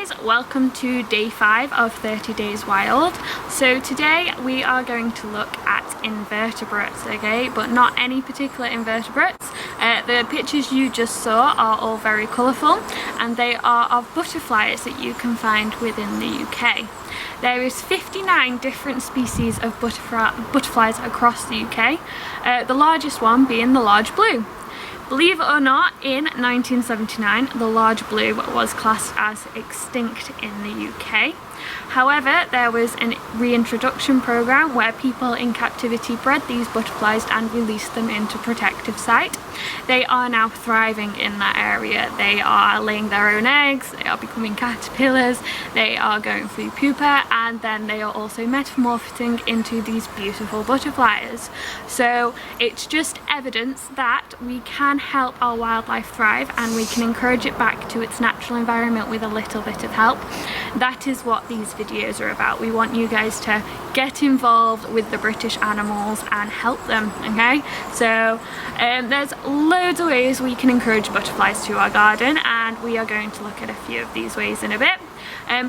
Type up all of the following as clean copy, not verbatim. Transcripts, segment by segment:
guys, welcome to day 5 of 30 Days Wild. So today we are going to look at invertebrates, okay, but not any particular invertebrates. The pictures you just saw are all very colourful and they are of butterflies that you can find within the UK. There is 59 different species of butterflies across the UK, the largest one being the large blue. Believe it or not, in 1979 the large blue was classed as extinct in the UK. However, there was a reintroduction programme where people in captivity bred these butterflies and released them into protective site. They are now thriving in that area. They are laying their own eggs, they are becoming caterpillars, they are going through pupa, and then they are also metamorphosing into these beautiful butterflies. So it's just evidence that we can help our wildlife thrive and we can encourage it back to its natural environment with a little bit of help. That is what these videos are about. We want you guys to get involved with the British animals and help them, okay? So there's loads of ways we can encourage butterflies to our garden, and we are going to look at a few of these ways in a bit.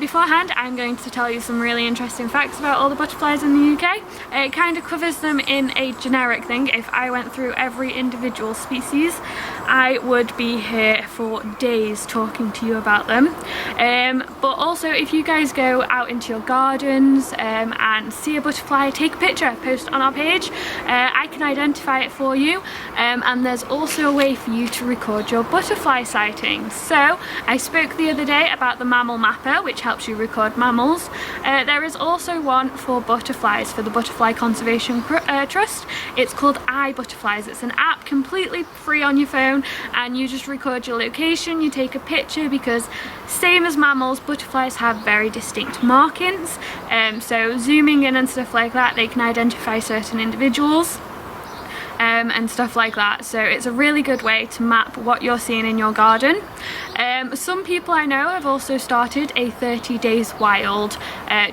Beforehand, I'm going to tell you some really interesting facts about all the butterflies in the UK. It kind of covers them in a generic thing. If I went through every individual species, I would be here for days talking to you about them. But also, if you guys go out into your gardens and see a butterfly, take a picture, post on our page. I can identify it for you, and there's also a way for you to record your butterfly sightings. So I spoke the other day about the mammal mapper, which helps you record mammals. There is also one for butterflies for the Butterfly Conservation Trust. It's called iButterflies. It's an app completely free on your phone, and you just record your location, you take a picture, because same as mammals, butterflies have very distinct markings. So zooming in and stuff like that, they can identify certain individuals. And stuff like that. So it's a really good way to map what you're seeing in your garden. Some people I know have also started a 30 Days Wild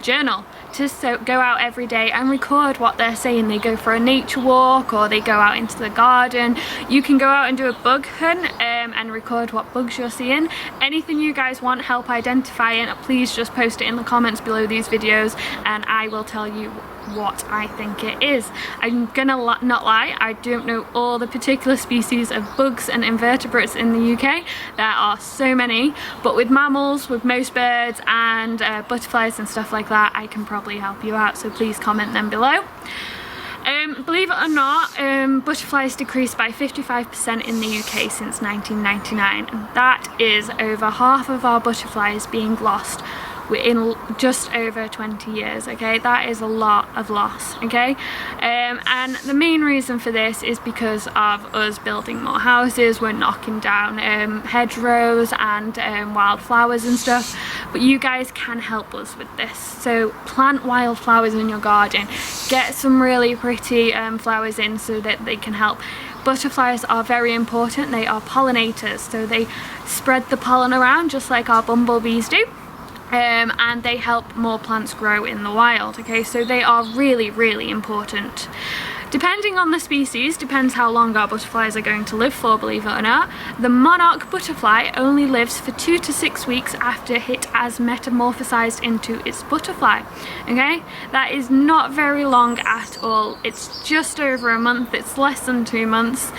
journal to go out every day and record what they're saying. They go for a nature walk or they go out into the garden. You can go out and do a bug hunt and record what bugs you're seeing. Anything you guys want help identifying, please just post it in the comments below these videos and I will tell you what I think it is. I'm gonna not lie, I don't know all the particular species of bugs and invertebrates in the UK. There are so many, but with mammals, with most birds and butterflies and stuff like that, I can probably help you out, so please comment them below. Believe it or not, butterflies decreased by 55% in the UK since 1999, and that is over half of our butterflies being lost in just over 20 years, okay? That is a lot of loss, okay? And the main reason for this is because of us building more houses. We're knocking down hedgerows and wildflowers and stuff, but you guys can help us with this. So plant wildflowers in your garden, get some really pretty flowers in so that they can help. Butterflies are very important. They are pollinators, so they spread the pollen around just like our bumblebees do. And they help more plants grow in the wild, okay? So they are really, really important. Depending on the species, depends how long our butterflies are going to live for, believe it or not. The Monarch Butterfly only lives for 2 to 6 weeks after it has metamorphosized into its butterfly, okay? That is not very long at all. It's just over a month, it's less than 2 months.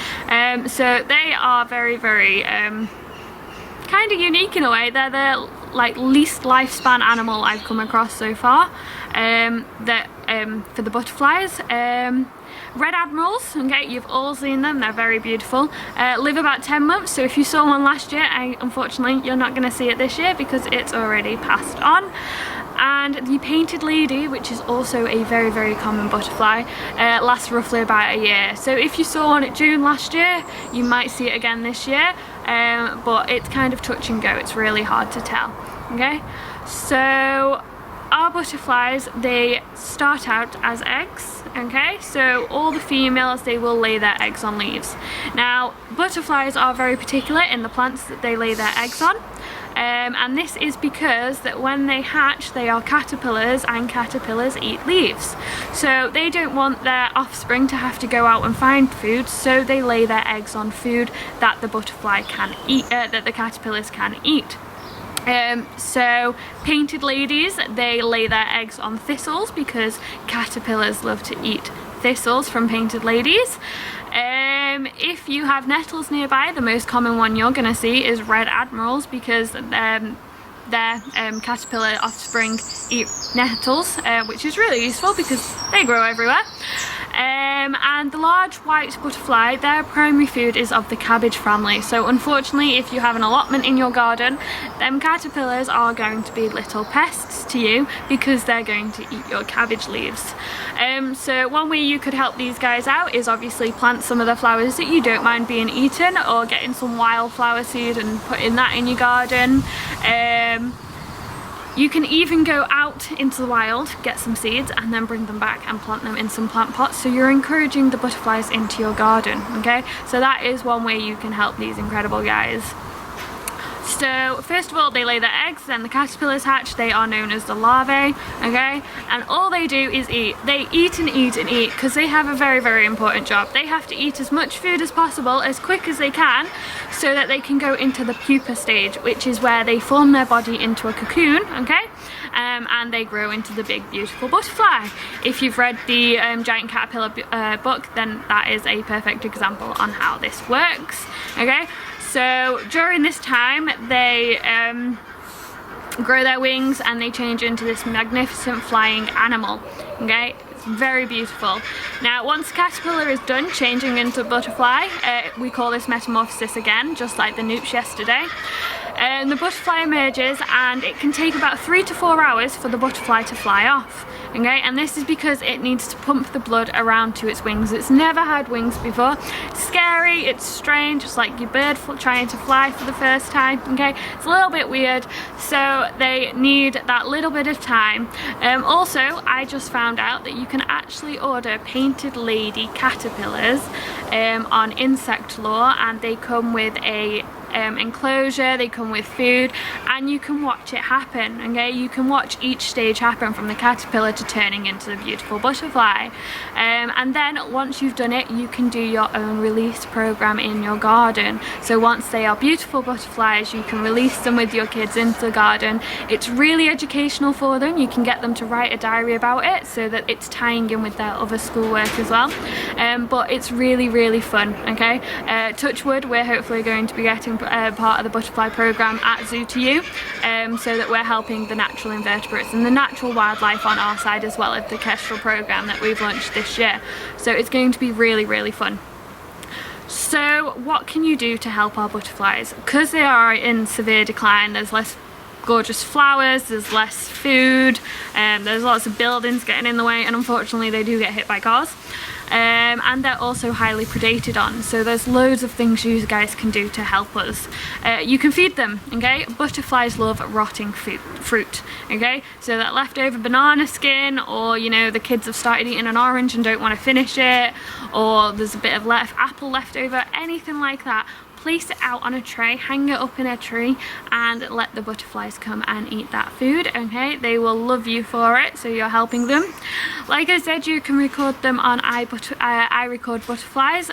So they are very, very kind of unique in a way. They're the least lifespan animal I've come across so far for the butterflies. Red admirals, okay, you've all seen them, they're very beautiful, live about 10 months, so if you saw one last year, unfortunately you're not going to see it this year because it's already passed on. And the painted lady, which is also a very, very common butterfly, lasts roughly about a year. So if you saw one at June last year, you might see it again this year, but it's kind of touch and go, it's really hard to tell, okay? So our butterflies, they start out as eggs, okay? So all the females, they will lay their eggs on leaves. Now, butterflies are very particular in the plants that they lay their eggs on. And this is because that when they hatch, they are caterpillars, and caterpillars eat leaves. So they don't want their offspring to have to go out and find food, so they lay their eggs on food that the butterfly can eat, that the caterpillars can eat. So painted ladies, they lay their eggs on thistles because caterpillars love to eat thistles from painted ladies. If you have nettles nearby, the most common one you're going to see is red admirals because their caterpillar offspring eat nettles, which is really useful because they grow everywhere. And the large white butterfly, their primary food is of the cabbage family. So unfortunately, if you have an allotment in your garden, them caterpillars are going to be little pests to you because they're going to eat your cabbage leaves. So one way you could help these guys out is obviously plant some of the flowers that you don't mind being eaten, or getting some wildflower seed and putting that in your garden. You can even go out into the wild, get some seeds, and then bring them back and plant them in some plant pots. So you're encouraging the butterflies into your garden, okay? So that is one way you can help these incredible guys. So first of all, they lay their eggs, then the caterpillars hatch. They are known as the larvae, okay? And all they do is eat. They eat and eat and eat because they have a very, very important job. They have to eat as much food as possible, as quick as they can, so that they can go into the pupa stage, which is where they form their body into a cocoon, okay? And they grow into the big, beautiful butterfly. If you've read the Giant Caterpillar book, then that is a perfect example on how this works, okay? So during this time, they grow their wings and they change into this magnificent flying animal, okay? It's very beautiful. Now, once the caterpillar is done changing into a butterfly, we call this metamorphosis again, just like the newts yesterday. And the butterfly emerges, and it can take about 3 to 4 hours for the butterfly to fly off. Okay, and this is because it needs to pump the blood around to its wings. It's never had wings before. It's scary, it's strange, just like your bird trying to fly for the first time. Okay, it's a little bit weird, so they need that little bit of time. Also, I just found out that you can actually order painted lady caterpillars on Insect Law, and they come with a enclosure, they come with food, and you can watch it happen, okay? You can watch each stage happen from the caterpillar to turning into the beautiful butterfly. And then once you've done it, you can do your own release program in your garden. So once they are beautiful butterflies, you can release them with your kids into the garden. It's really educational for them. You can get them to write a diary about it so that it's tying in with their other schoolwork as well. But it's really, really fun, okay? Touch wood, we're hopefully going to be getting part of the butterfly program at Zoo to You, so that we're helping the natural invertebrates and the natural wildlife on our side, as well as the kestrel program that we've launched this year. So it's going to be really, really fun. So what can you do to help our butterflies? Because they are in severe decline, there's less gorgeous flowers, there's less food, there's lots of buildings getting in the way, and unfortunately they do get hit by cars. And they're also highly predated on, so there's loads of things you guys can do to help us. You can feed them, okay? Butterflies love rotting fruit, okay? So that leftover banana skin, or you know, the kids have started eating an orange and don't want to finish it, or there's a bit of apple left over, anything like that. Place it out on a tray, hang it up in a tree, and let the butterflies come and eat that food, okay? They will love you for it, so you're helping them. Like I said, you can record them on iRecord butterflies.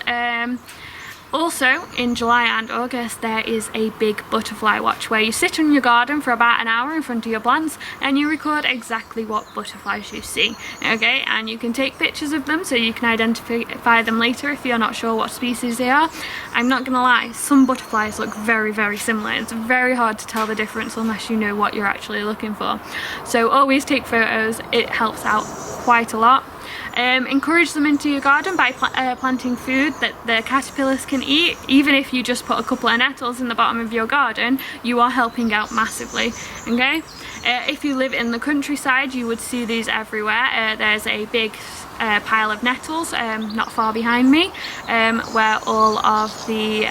Also, in July and August, there is a big butterfly watch where you sit in your garden for about an hour in front of your plants and you record exactly what butterflies you see, okay? And you can take pictures of them so you can identify them later if you're not sure what species they are. I'm not gonna lie, some butterflies look very, very similar. It's very hard to tell the difference unless you know what you're actually looking for. So always take photos, it helps out quite a lot. Encourage them into your garden by planting food that the caterpillars can eat. Even if you just put a couple of nettles in the bottom of your garden, you are helping out massively, okay? If you live in the countryside, you would see these everywhere. There's a big pile of nettles not far behind me, where all of the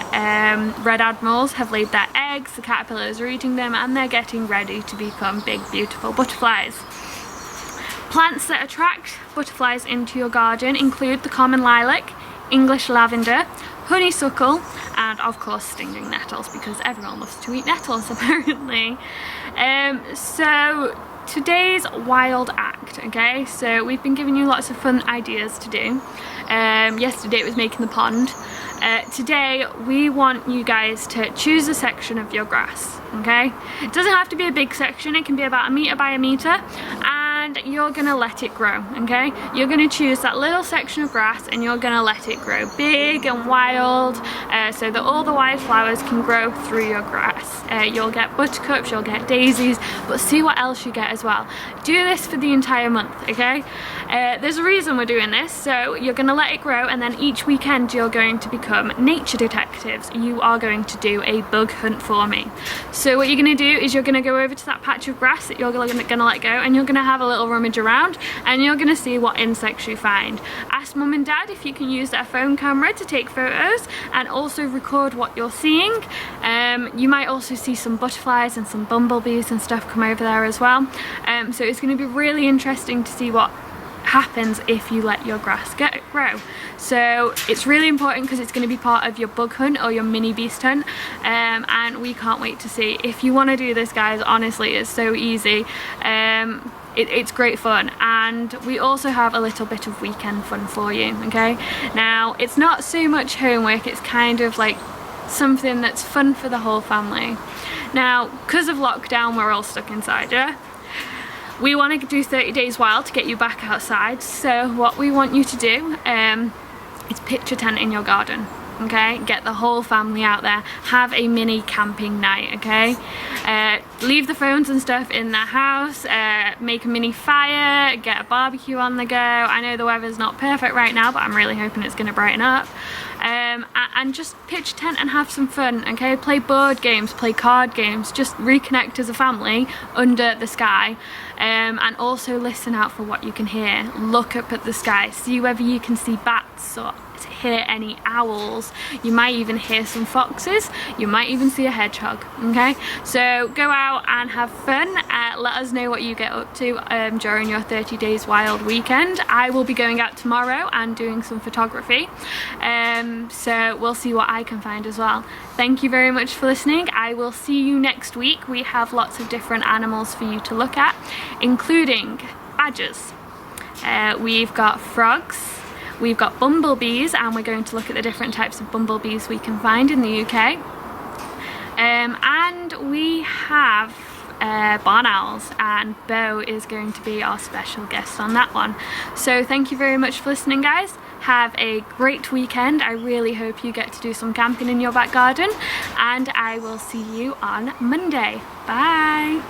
red admirals have laid their eggs, the caterpillars are eating them, and they're getting ready to become big, beautiful butterflies. Plants that attract butterflies into your garden include the common lilac, English lavender, honeysuckle, and of course stinging nettles, because everyone loves to eat nettles apparently. So today's wild act, okay? So we've been giving you lots of fun ideas to do. Yesterday it was making the pond. Today we want you guys to choose a section of your grass, okay? It doesn't have to be a big section, it can be about 1 meter by 1 meter, and you're gonna let it grow, okay? You're gonna choose that little section of grass and you're gonna let it grow big and wild, so that all the wildflowers can grow through your grass. You'll get buttercups, you'll get daisies, but see what else you get as well. Do this for the entire month, okay? There's a reason we're doing this, so you're gonna let it grow, and then each weekend you're going to become nature detectives. You are going to do a bug hunt for me. So what you're gonna do is you're gonna go over to that patch of grass that you're gonna let go, and you're gonna have a little rummage around, and you're gonna see what insects you find. Ask mum and dad if you can use their phone camera to take photos and also record what you're seeing. You might also see some butterflies and some bumblebees and stuff come over there as well. So it's going to be really interesting to see what happens if you let your grass grow. So it's really important because it's going to be part of your bug hunt or your mini beast hunt, and we can't wait to see. If you want to do this, guys, honestly, it's so easy. It's great fun, and we also have a little bit of weekend fun for you, okay? Now, it's not so much homework, it's kind of like something that's fun for the whole family. Now, because of lockdown, we're all stuck inside, yeah? We want to do 30 days wild to get you back outside, so what we want you to do is pitch a tent in your garden. Okay, get the whole family out there, have a mini camping night, okay? Leave the phones and stuff in the house, make a mini fire, get a barbecue on the go. I know the weather's not perfect right now, but I'm really hoping it's going to brighten up. And just pitch a tent and have some fun, okay? Play board games, play card games, just reconnect as a family under the sky. And also listen out for what you can hear. Look up at the sky, see whether you can see bats or hear any owls. You might even hear some foxes, you might even see a hedgehog, okay? So go out and have fun. Let us know what you get up to during your 30 days wild weekend. I will be going out tomorrow and doing some photography, so we'll see what I can find as well. Thank you very much for listening. I will see you next week. We have lots of different animals for you to look at, including badgers. We've got frogs, we've got bumblebees, and we're going to look at the different types of bumblebees we can find in the UK. And we have barn owls, and Bo is going to be our special guest on that one. So thank you very much for listening, guys. Have a great weekend. I really hope you get to do some camping in your back garden, and I will see you on Monday. Bye.